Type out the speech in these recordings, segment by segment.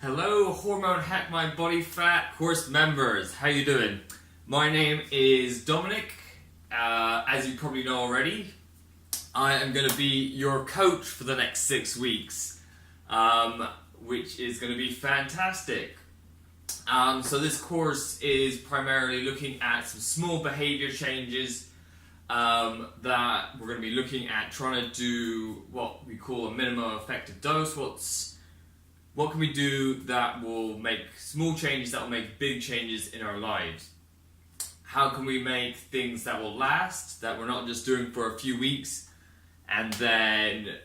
Hello, Hormone Hack My Body Fat course members. How you doing? My name is Dominic. As you probably know already, I am going to be your coach for the next 6 weeks, which is going to be fantastic. So this course is primarily looking at some small behavior changes that we're going to be looking at trying to do what we call a minimum effective dose. What can we do that will make small changes that will make big changes in our lives? How can we make things that will last, that we're not just doing for a few weeks and then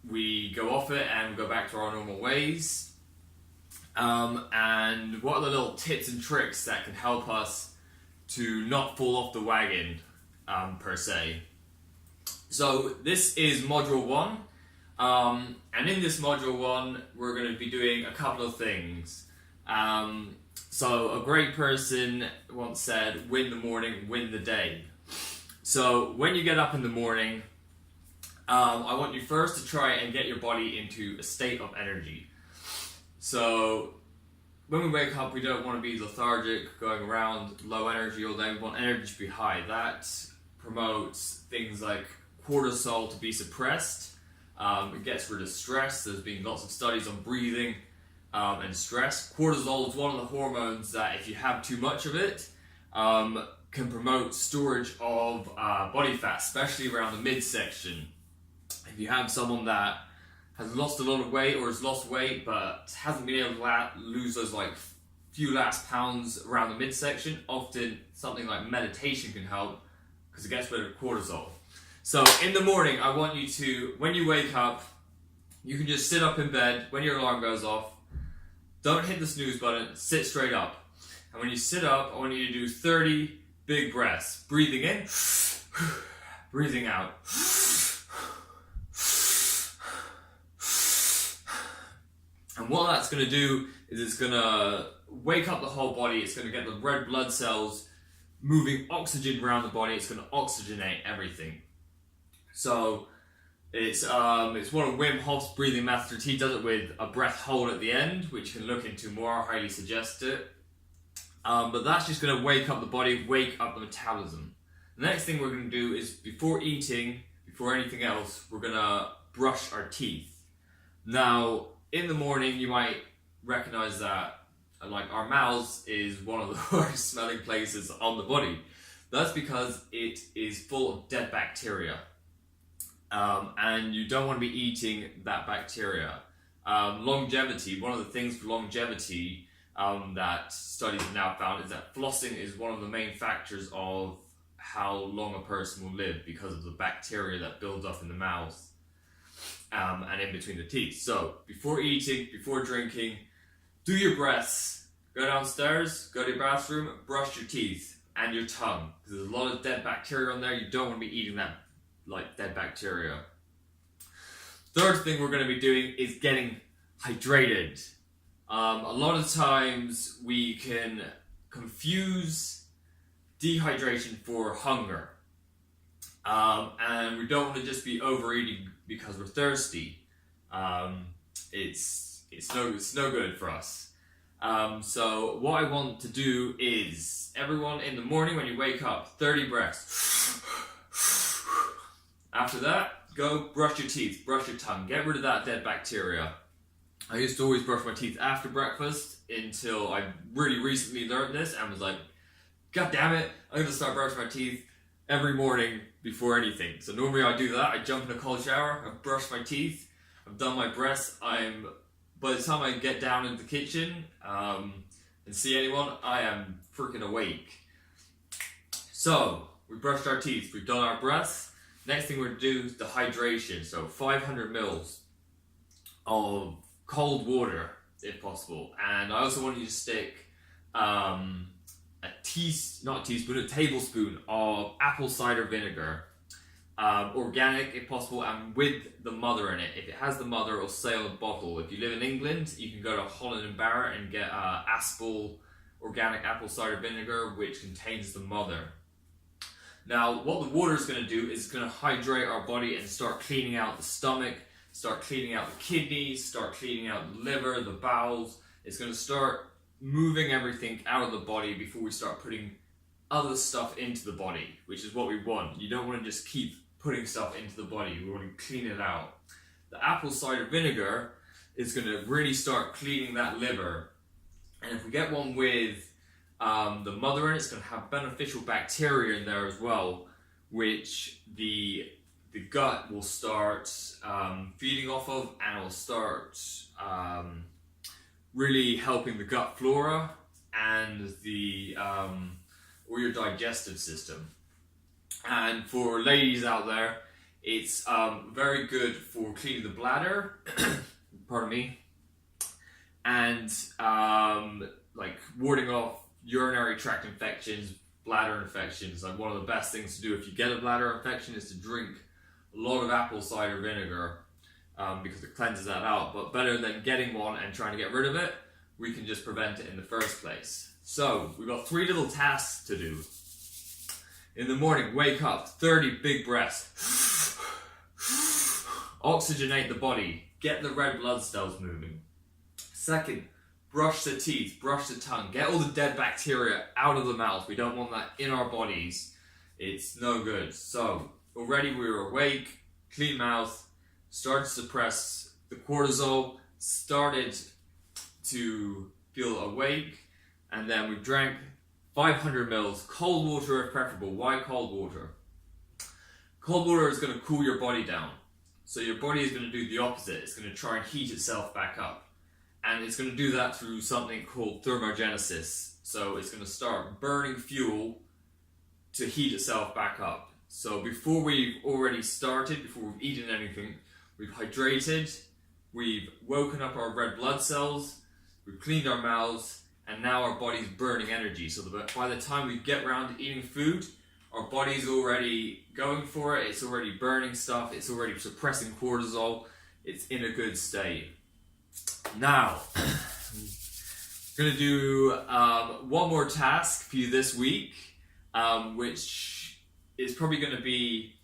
we go off it and go back to our normal ways? And what are the little tips and tricks that can help us to not fall off the wagon, per se? So this is module 1. And in this module 1, we're going to be doing a couple of things. So a great person once said, win the morning, win the day. So when you get up in the morning, I want you first to try and get your body into a state of energy. So when we wake up, we don't want to be lethargic, going around low energy all day. We want energy to be high. That promotes things like cortisol to be suppressed. It gets rid of stress. There's been lots of studies on breathing and stress. Cortisol is one of the hormones that, if you have too much of it, can promote storage of body fat, especially around the midsection. If you have someone that has lost a lot of weight or has lost weight but hasn't been able to lose those few last pounds around the midsection, often something like meditation can help because it gets rid of cortisol. So in the morning, I want you to, when you wake up, you can just sit up in bed when your alarm goes off. Don't hit the snooze button, sit straight up. And when you sit up, I want you to do 30 big breaths. Breathing in, breathing out. And what that's going to do is it's going to wake up the whole body. It's going to get the red blood cells moving oxygen around the body. It's going to oxygenate everything. So it's one of Wim Hof's breathing methods. He does it with a breath hold at the end, which you can look into more. I highly suggest it. But that's just going to wake up the body, wake up the metabolism. The next thing we're going to do is, before eating, before anything else, we're going to brush our teeth. Now, in the morning, you might recognize that our mouths is one of the worst smelling places on the body. That's because it is full of dead bacteria. And you don't want to be eating that bacteria. Longevity, one of the things for longevity that studies have now found is that flossing is one of the main factors of how long a person will live, because of the bacteria that builds up in the mouth and in between the teeth. So before eating, before drinking, do your breaths. Go downstairs, go to your bathroom, brush your teeth and your tongue, because there's a lot of dead bacteria on there. You don't want to be eating that dead bacteria. Third thing we're going to be doing is getting hydrated. A lot of times we can confuse dehydration for hunger, and we don't want to just be overeating because we're thirsty. It's no good for us. So what I want to do is, everyone in the morning when you wake up, 30 breaths. After that, go brush your teeth, brush your tongue, get rid of that dead bacteria. I used to always brush my teeth after breakfast until I really recently learned this and was like, God damn it, I'm going to start brushing my teeth every morning before anything. So normally I do that, I jump in a cold shower, I brush my teeth, I've done my breaths, by the time I get down into the kitchen and see anyone, I am freaking awake. So, we brushed our teeth, we've done our breaths. Next thing we're going to do is the hydration. So 500 mils of cold water, if possible. And I also want you to stick a tablespoon of apple cider vinegar. Organic, if possible, and with the mother in it. If it has the mother, it'll say on the bottle. If you live in England, you can go to Holland & Barrett and get Aspel organic apple cider vinegar, which contains the mother. Now, what the water is going to do is it's going to hydrate our body and start cleaning out the stomach, start cleaning out the kidneys, start cleaning out the liver, the bowels, It's going to start moving everything out of the body before we start putting other stuff into the body, which is what we want. You don't want to just keep putting stuff into the body. We want to clean it out. The apple cider vinegar is going to really start cleaning that liver. And if we get one with the mother in it, it's going to have beneficial bacteria in there as well, which the gut will start feeding off of, and it will start really helping the gut flora and the or your digestive system. And for ladies out there, it's very good for cleaning the bladder, pardon me, and like warding off urinary tract infections, bladder infections. Like, one of the best things to do if you get a bladder infection is to drink a lot of apple cider vinegar, because it cleanses that out. But better than getting one and trying to get rid of it, we can just prevent it in the first place. So we've got 3 little tasks to do. In the morning, wake up, 30 big breaths. Oxygenate the body, get the red blood cells moving. Second, brush the teeth, brush the tongue, get all the dead bacteria out of the mouth. We don't want that in our bodies. It's no good. So already we were awake, clean mouth, started to suppress the cortisol, started to feel awake, and then we drank 500 mils, cold water if preferable. Why cold water? Cold water is going to cool your body down. So your body is going to do the opposite. It's going to try and heat itself back up. And it's going to do that through something called thermogenesis. So it's going to start burning fuel to heat itself back up. So before we've already started, before we've eaten anything, we've hydrated, we've woken up our red blood cells, we've cleaned our mouths, and now our body's burning energy. So that by the time we get around to eating food, our body's already going for it, it's already burning stuff, it's already suppressing cortisol, it's in a good state. Now, I'm going to do one more task for you this week, which is probably going to be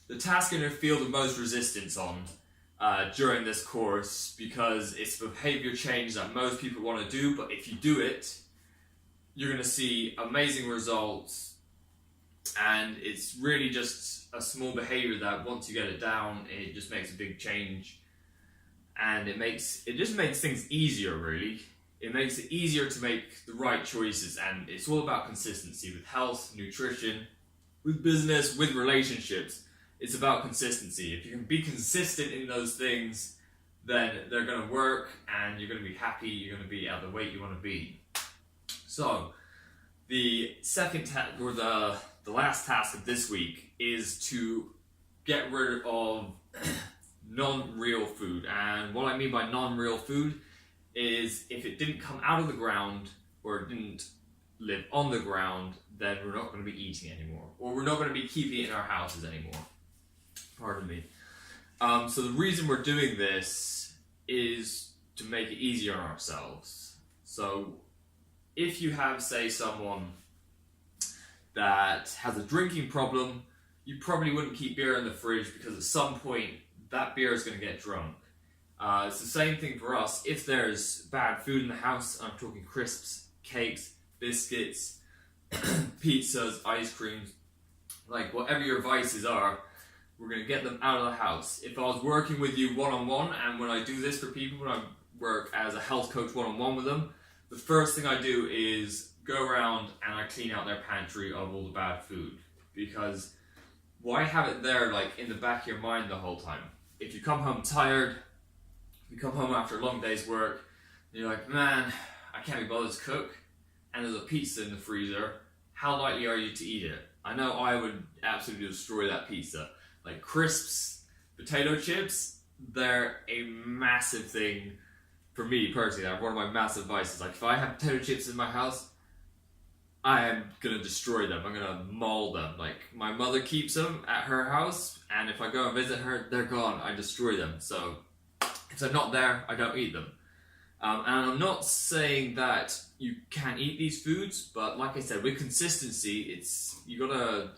the task you're going to feel the most resistance on during this course, because it's a behavior change that most people want to do, but if you do it, you're going to see amazing results, and it's really just a small behavior that once you get it down, it just makes a big change, and it just makes things easier, really. It makes it easier to make the right choices, and it's all about consistency with health, nutrition, with business, with relationships. It's about consistency. If you can be consistent in those things, then they're going to work, and you're going to be happy, you're going to be at the weight you want to be. So, the second task, or the last task of this week, is to get rid of non-real food. And what I mean by non-real food is if it didn't come out of the ground, or it didn't live on the ground, then we're not going to be eating anymore, or we're not going to be keeping it in our houses anymore. Pardon me. So the reason we're doing this is to make it easier on ourselves. So if you have, say, someone that has a drinking problem, you probably wouldn't keep beer in the fridge, because at some point that beer is going to get drunk. It's the same thing for us. If there's bad food in the house, I'm talking crisps, cakes, biscuits, pizzas, ice creams, like whatever your vices are, we're going to get them out of the house. If I was working with you one-on-one, and when I do this for people, when I work as a health coach one-on-one with them, the first thing I do is go around and I clean out their pantry of all the bad food. Because why have it there, like, in the back of your mind the whole time? If you come home tired, you come home after a long day's work, and you're like, man, I can't be bothered to cook, and there's a pizza in the freezer, how likely are you to eat it? I know I would absolutely destroy that pizza. Like crisps, potato chips, they're a massive thing for me personally. They're one of my massive vices. Like, if I have potato chips in my house, I am going to destroy them. I'm going to maul them. Like, my mother keeps them at her house, and if I go and visit her, they're gone. I destroy them. So if they're not there, I don't eat them. And I'm not saying that you can't eat these foods, but like I said, with consistency, you got to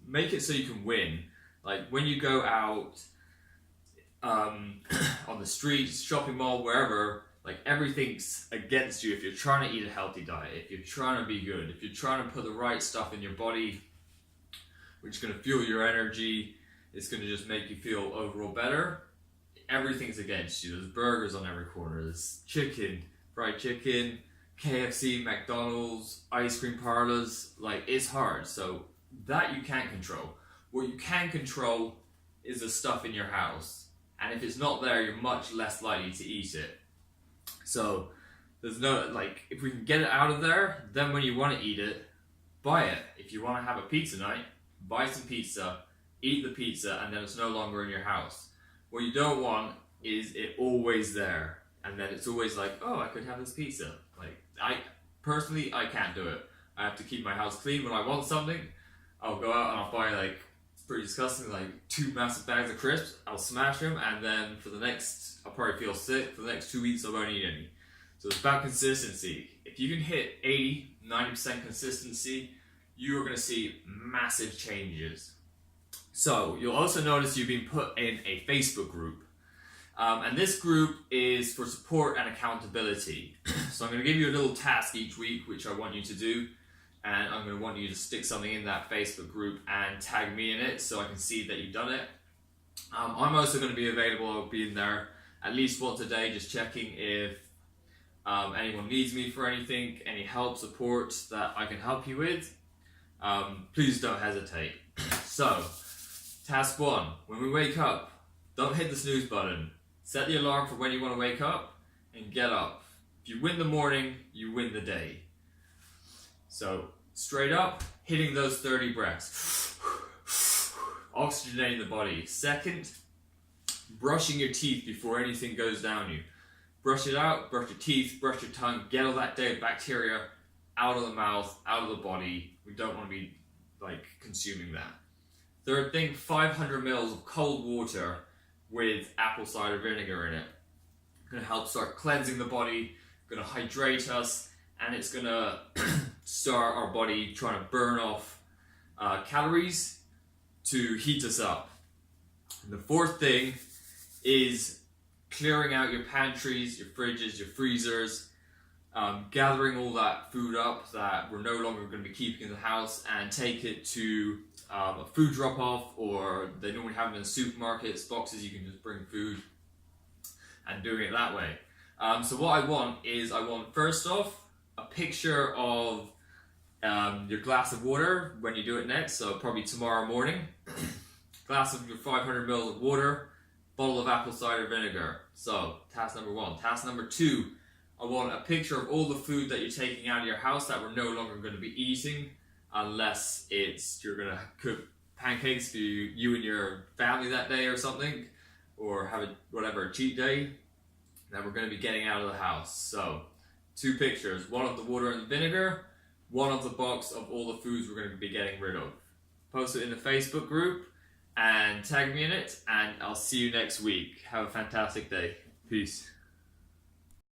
make it so you can win. Like, when you go out on the streets, shopping mall, wherever, Like everything's against you if you're trying to eat a healthy diet, if you're trying to be good, if you're trying to put the right stuff in your body, which is going to fuel your energy, it's going to just make you feel overall better. Everything's against you. There's burgers on every corner. There's chicken, fried chicken, KFC, McDonald's, ice cream parlors. Like, it's hard. So that you can't control. What you can control is the stuff in your house. And if it's not there, you're much less likely to eat it. So there's no, like, if we can get it out of there, then when you want to eat it, buy it. If you want to have a pizza night, buy some pizza, eat the pizza, and then it's no longer in your house. What you don't want is it always there, and then it's always like, oh, I could have this pizza. Like, I can't do it. I have to keep my house clean. When I want something, I'll go out and I'll buy, like, it's pretty disgusting, like 2 massive bags of crisps. I'll smash them, and then I'll probably feel sick. For the next 2 weeks, I won't eat any. So it's about consistency. If you can hit 80, 90% consistency, you are going to see massive changes. So you'll also notice you've been put in a Facebook group. And this group is for support and accountability. So I'm going to give you a little task each week, which I want you to do. And I'm going to want you to stick something in that Facebook group and tag me in it so I can see that you've done it. I'm also going to be available. I'll be in there at least once a day, just checking if anyone needs me for anything, any help, support that I can help you with. Please don't hesitate. So, task 1, when we wake up, don't hit the snooze button. Set the alarm for when you want to wake up and get up. If you win the morning, you win the day. So, straight up, hitting those 30 breaths. Oxygenating the body. Second, brushing your teeth before anything goes down you. Brush it out, brush your teeth, brush your tongue, get all that dead bacteria out of the mouth, out of the body. We don't want to be like consuming that. Third thing, 500 mils of cold water with apple cider vinegar in it. Going to help start cleansing the body, going to hydrate us, and it's going to start our body trying to burn off calories to heat us up. And the fourth thing is clearing out your pantries, your fridges, your freezers, gathering all that food up that we're no longer going to be keeping in the house and take it to a food drop-off, or they normally have them in supermarkets, boxes you can just bring food, and doing it that way. So what I want is, first off, a picture of your glass of water when you do it next, so probably tomorrow morning. Glass of your 500 ml of water, bottle of apple cider vinegar. So, task number 1. Task number 2, I want a picture of all the food that you're taking out of your house that we're no longer going to be eating, unless you're going to cook pancakes for you and your family that day or something, or have a cheat day that we're going to be getting out of the house. So, 2 pictures, one of the water and the vinegar, one of the box of all the foods we're going to be getting rid of. Post it in the Facebook group and tag me in it, and I'll see you next week. Have a fantastic day. Peace.